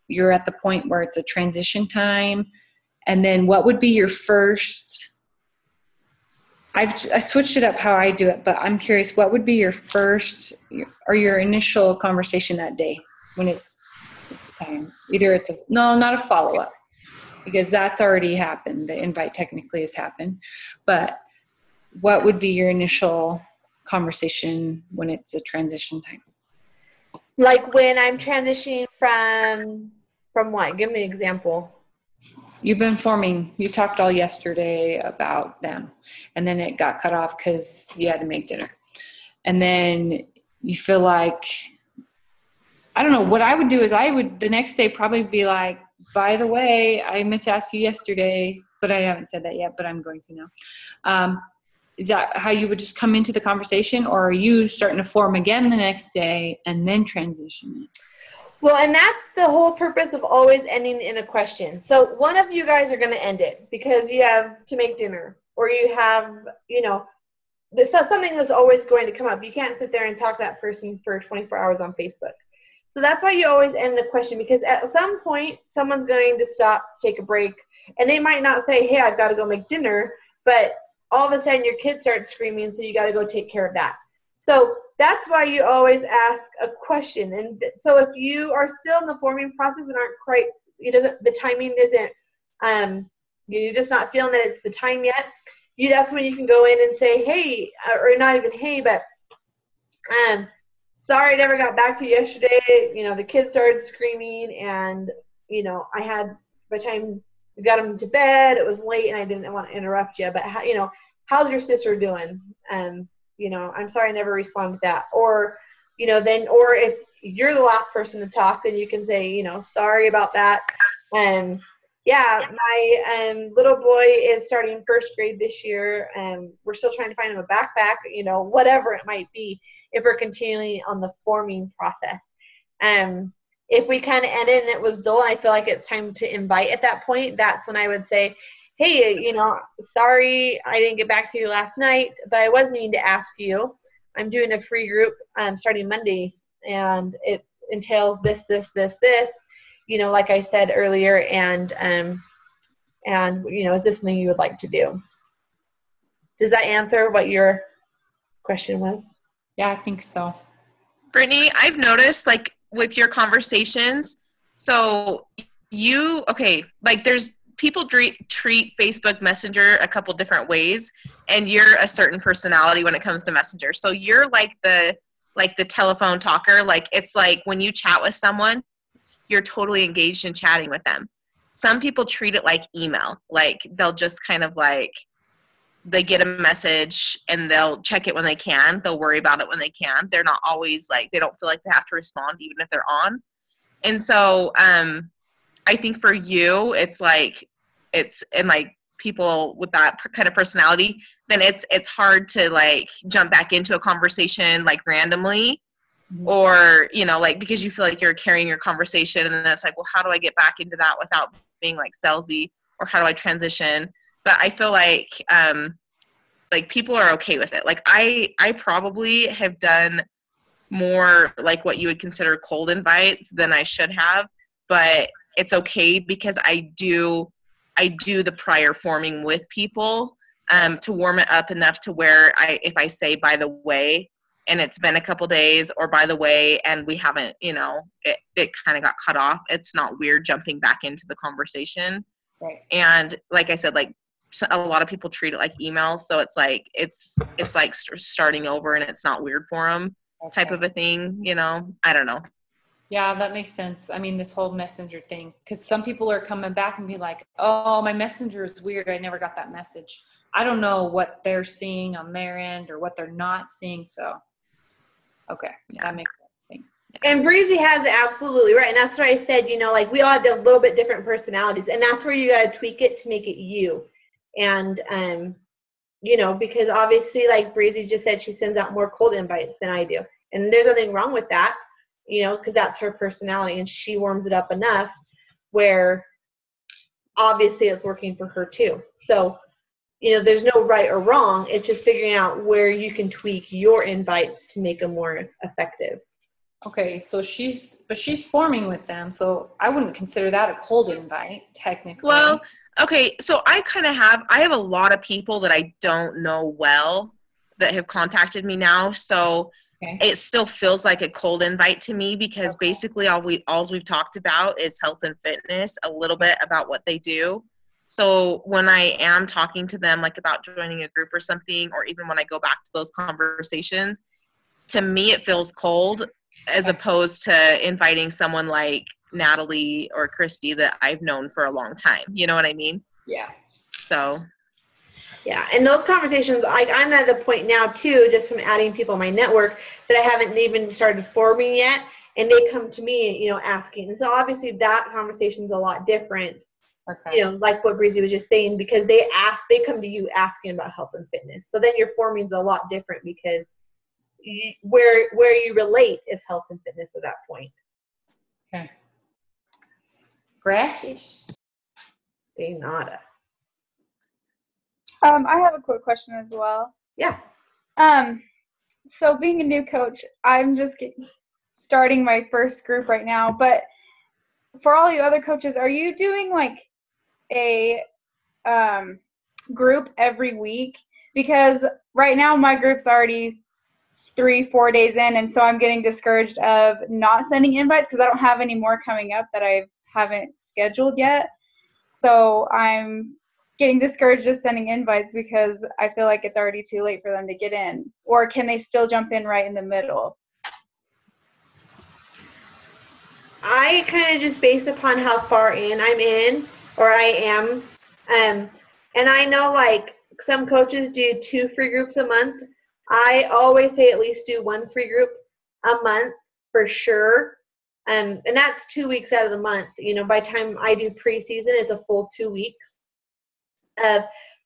Speaker 3: you're at the point where it's a transition time? And then what would be your first, I switched it up how I do it, but I'm curious, what would be your first or your initial conversation that day when it's time? Either it's not a follow-up, because that's already happened. The invite technically has happened. But what would be your initial conversation when it's a transition time?
Speaker 1: Like when I'm transitioning from what? Give me an example.
Speaker 3: You've been forming, you talked all yesterday about them, and then it got cut off because you had to make dinner. And then you feel like, I don't know, what I would do is I would the next day probably be like, by the way, I meant to ask you yesterday, but I haven't said that yet, but I'm going to now. Is that how you would just come into the conversation, or are you starting to form again the next day and then transition it?
Speaker 1: Well, and that's the whole purpose of always ending in a question. So one of you guys are going to end it because you have to make dinner, or you have, something is always going to come up. You can't sit there and talk to that person for 24 hours on Facebook. So that's why you always end the question, because at some point, someone's going to stop, take a break, and they might not say, hey, I've got to go make dinner, but all of a sudden your kid starts screaming, so you got to go take care of that. So that's why you always ask a question. And so if you are still in the forming process and aren't quite, the timing isn't, you're just not feeling that it's the time yet, that's when you can go in and say, hey, or not even hey, but sorry I never got back to you yesterday. The kids started screaming, and, I had, by the time we got them to bed, it was late, and I didn't want to interrupt you. But, how's your sister doing? I'm sorry I never responded to that. Or, or if you're the last person to talk, then you can say, sorry about that. Yeah, my little boy is starting first grade this year, and we're still trying to find him a backpack, whatever it might be, if we're continuing on the forming process. If we kind of ended and it was dull, I feel like it's time to invite at that point. That's when I would say, hey, sorry I didn't get back to you last night, but I was needing to ask you. I'm doing a free group starting Monday, and it entails this, like I said earlier, and is this something you would like to do? Does that answer what your question was?
Speaker 3: Yeah, I think so.
Speaker 2: Brittany, I've noticed, like, with your conversations, so there's people treat Facebook Messenger a couple different ways, and you're a certain personality when it comes to Messenger. So you're like the telephone talker. Like, it's like when you chat with someone, you're totally engaged in chatting with them. Some people treat it like email. Like, they'll just kind of like, they get a message and they'll check it when they can. They'll worry about it when they can. They're not always like, they don't feel like they have to respond even if they're on. And so I think for you, it's like, and like people with that kind of personality, then it's hard to like jump back into a conversation like randomly, or, like, because you feel like you're carrying your conversation, and then it's like, well, how do I get back into that without being like salesy, or how do I transition? But I feel like people are okay with it. Like I probably have done more like what you would consider cold invites than I should have, but it's okay because I do the prior forming with people to warm it up enough to where if I say, by the way, and it's been a couple days, or by the way, and we haven't, it kind of got cut off, it's not weird jumping back into the conversation.
Speaker 3: Right.
Speaker 2: And like I said, like a lot of people treat it like email, so it's like starting over, and it's not weird for them, type of a thing. I don't know.
Speaker 3: Yeah, that makes sense. I mean, this whole messenger thing, because some people are coming back and be like, oh, my messenger is weird, I never got that message. I don't know what they're seeing on their end or what they're not seeing. So Okay, that makes sense. Thanks.
Speaker 1: And Breezy has it absolutely right. And that's what I said, like we all have a little bit different personalities. And that's where you got to tweak it to make it you. And, because obviously, like Breezy just said, she sends out more cold invites than I do. And there's nothing wrong with that, because that's her personality. And she warms it up enough where obviously it's working for her too. So, there's no right or wrong. It's just figuring out where you can tweak your invites to make them more effective.
Speaker 3: Okay, so she's forming with them, so I wouldn't consider that a cold invite, technically.
Speaker 2: Well, okay, so I have a lot of people that I don't know well that have contacted me now, so it still feels like a cold invite to me because basically all we've talked about is health and fitness, a little bit about what they do. So when I am talking to them like about joining a group or something, or even when I go back to those conversations, to me it feels cold as opposed to inviting someone like Natalie or Christy that I've known for a long time. You know what I mean?
Speaker 3: Yeah.
Speaker 2: So.
Speaker 1: Yeah, and those conversations, I'm at the point now too, just from adding people in my network that I haven't even started forming yet, and they come to me, asking. And so obviously that conversation is a lot different.
Speaker 3: Okay.
Speaker 1: Like what Breezy was just saying, because they come to you asking about health and fitness. So then your forming is a lot different because where you relate is health and fitness at that point.
Speaker 3: Okay. Gracias.
Speaker 1: De nada.
Speaker 4: I have a quick question as well.
Speaker 1: Yeah.
Speaker 4: So being a new coach, I'm just starting my first group right now, but for all you other coaches, are you doing like a group every week? Because right now my group's already 3-4 days in, and so I'm getting discouraged of not sending invites because I don't have any more coming up that I haven't scheduled yet. So I'm getting discouraged of sending invites because I feel like it's already too late for them to get in. Or can they still jump in right in the middle?
Speaker 1: I kind of just based upon how far in I'm in or I am. And I know like some coaches do 2 free groups a month. I always say at least do 1 free group a month for sure. And that's 2 weeks out of the month. By the time I do preseason, it's a full 2 weeks.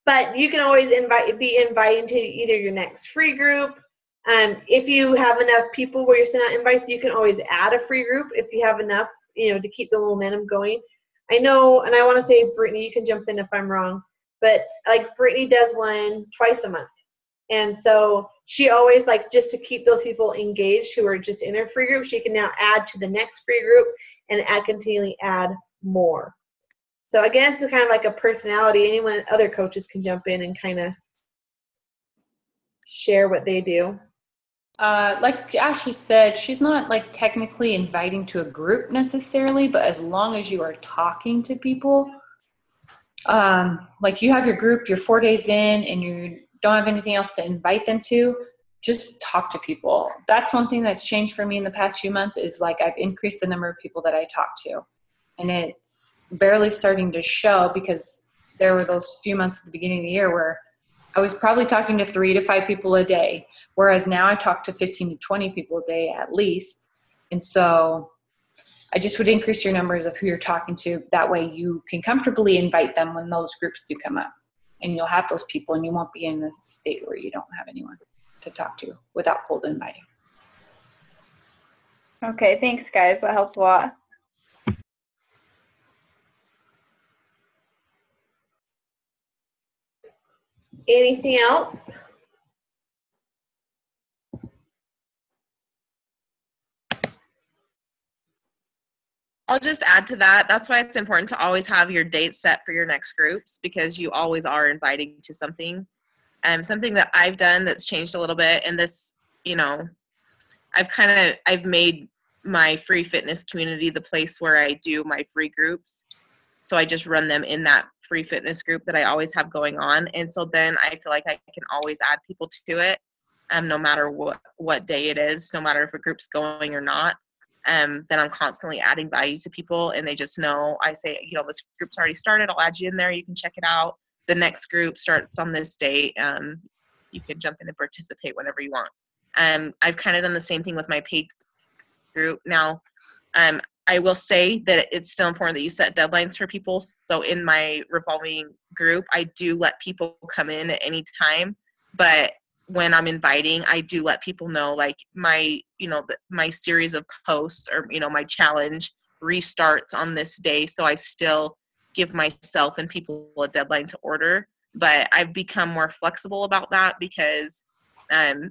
Speaker 1: But you can always be inviting to either your next free group. If you have enough people where you're sending out invites, you can always add a free group if you have enough, to keep the momentum going. I know, and I want to say, Brittany, you can jump in if I'm wrong, but like Brittany does one twice a month. And so she always just to keep those people engaged who are just in her free group, she can now add to the next free group and continually add more. So I guess it's kind of like a personality. Anyone, other coaches can jump in and kind of share what they do.
Speaker 3: Like Ashley said, she's not technically inviting to a group necessarily, but as long as you are talking to people, you have your group, you're 4 days in and you don't have anything else to invite them to, just talk to people. That's one thing that's changed for me in the past few months is I've increased the number of people that I talk to. And it's barely starting to show because there were those few months at the beginning of the year where I was probably talking to 3 to 5 people a day, whereas now I talk to 15 to 20 people a day at least. And so I just would increase your numbers of who you're talking to. That way you can comfortably invite them when those groups do come up. And you'll have those people and you won't be in a state where you don't have anyone to talk to without cold inviting.
Speaker 4: Okay, thanks guys. That helps a lot.
Speaker 1: Anything else?
Speaker 2: I'll just add to that. That's why it's important to always have your date set for your next groups because you always are inviting to something. Something that I've done that's changed a little bit, and this, I've made my free fitness community the place where I do my free groups. So I just run them in that free fitness group that I always have going on. And so then I feel like I can always add people to it, no matter what day it is, no matter if a group's going or not. Then I'm constantly adding value to people and they just know, I say, this group's already started. I'll add you in there. You can check it out. The next group starts on this date. You can jump in and participate whenever you want. I've kind of done the same thing with my paid group. Now, I will say that it's still important that you set deadlines for people. So in my revolving group, I do let people come in at any time, but when I'm inviting, I do let people know, like, my, my series of posts, or, my challenge restarts on this day. So I still give myself and people a deadline to order, but I've become more flexible about that because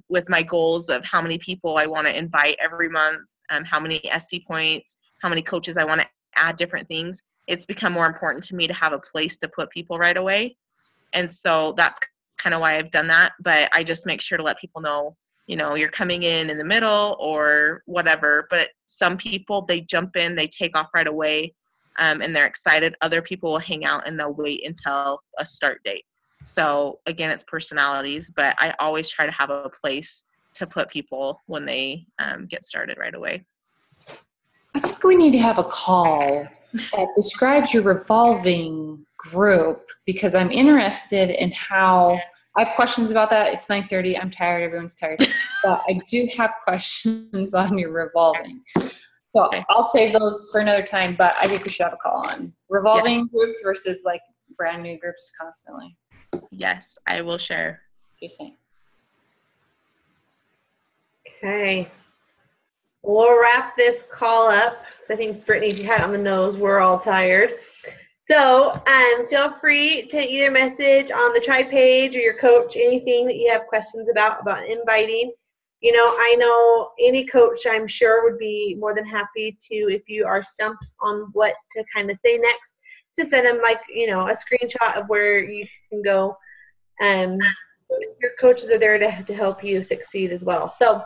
Speaker 2: with my goals of how many people I want to invite every month, how many SC points, how many coaches I want to add different things, it's become more important to me to have a place to put people right away. And so that's kind of why I've done that. But I just make sure to let people know, you're coming in the middle or whatever. But some people, they jump in, they take off right away, and they're excited. Other people will hang out and they'll wait until a start date. So again, it's personalities, but I always try to have a place to put people when they get started right away.
Speaker 3: I think we need to have a call that describes your revolving group, because I'm interested in how – I have questions about that. It's 9:30. I'm tired. Everyone's tired. But I do have questions on your revolving. So
Speaker 2: Okay.
Speaker 3: I'll save those for another time, but I think we should have a call on revolving groups versus like brand new groups constantly.
Speaker 2: Yes, I will share.
Speaker 3: Just saying.
Speaker 1: Okay. We'll wrap this call up. I think, Brittany, if you had it on the nose, we're all tired. So feel free to either message on the Tribe page or your coach anything that you have questions about inviting. I know any coach, I'm sure, would be more than happy to, if you are stumped on what to kind of say next, to send them a screenshot of where you can go. Your coaches are there to help you succeed as well. So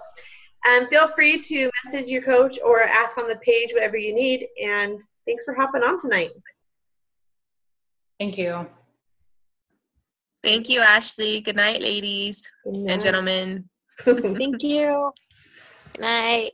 Speaker 1: feel free to message your coach or ask on the page whatever you need. And thanks for hopping on tonight.
Speaker 3: Thank you.
Speaker 2: Thank you, Ashley. Good night, ladies and gentlemen.
Speaker 5: Thank you. Good night.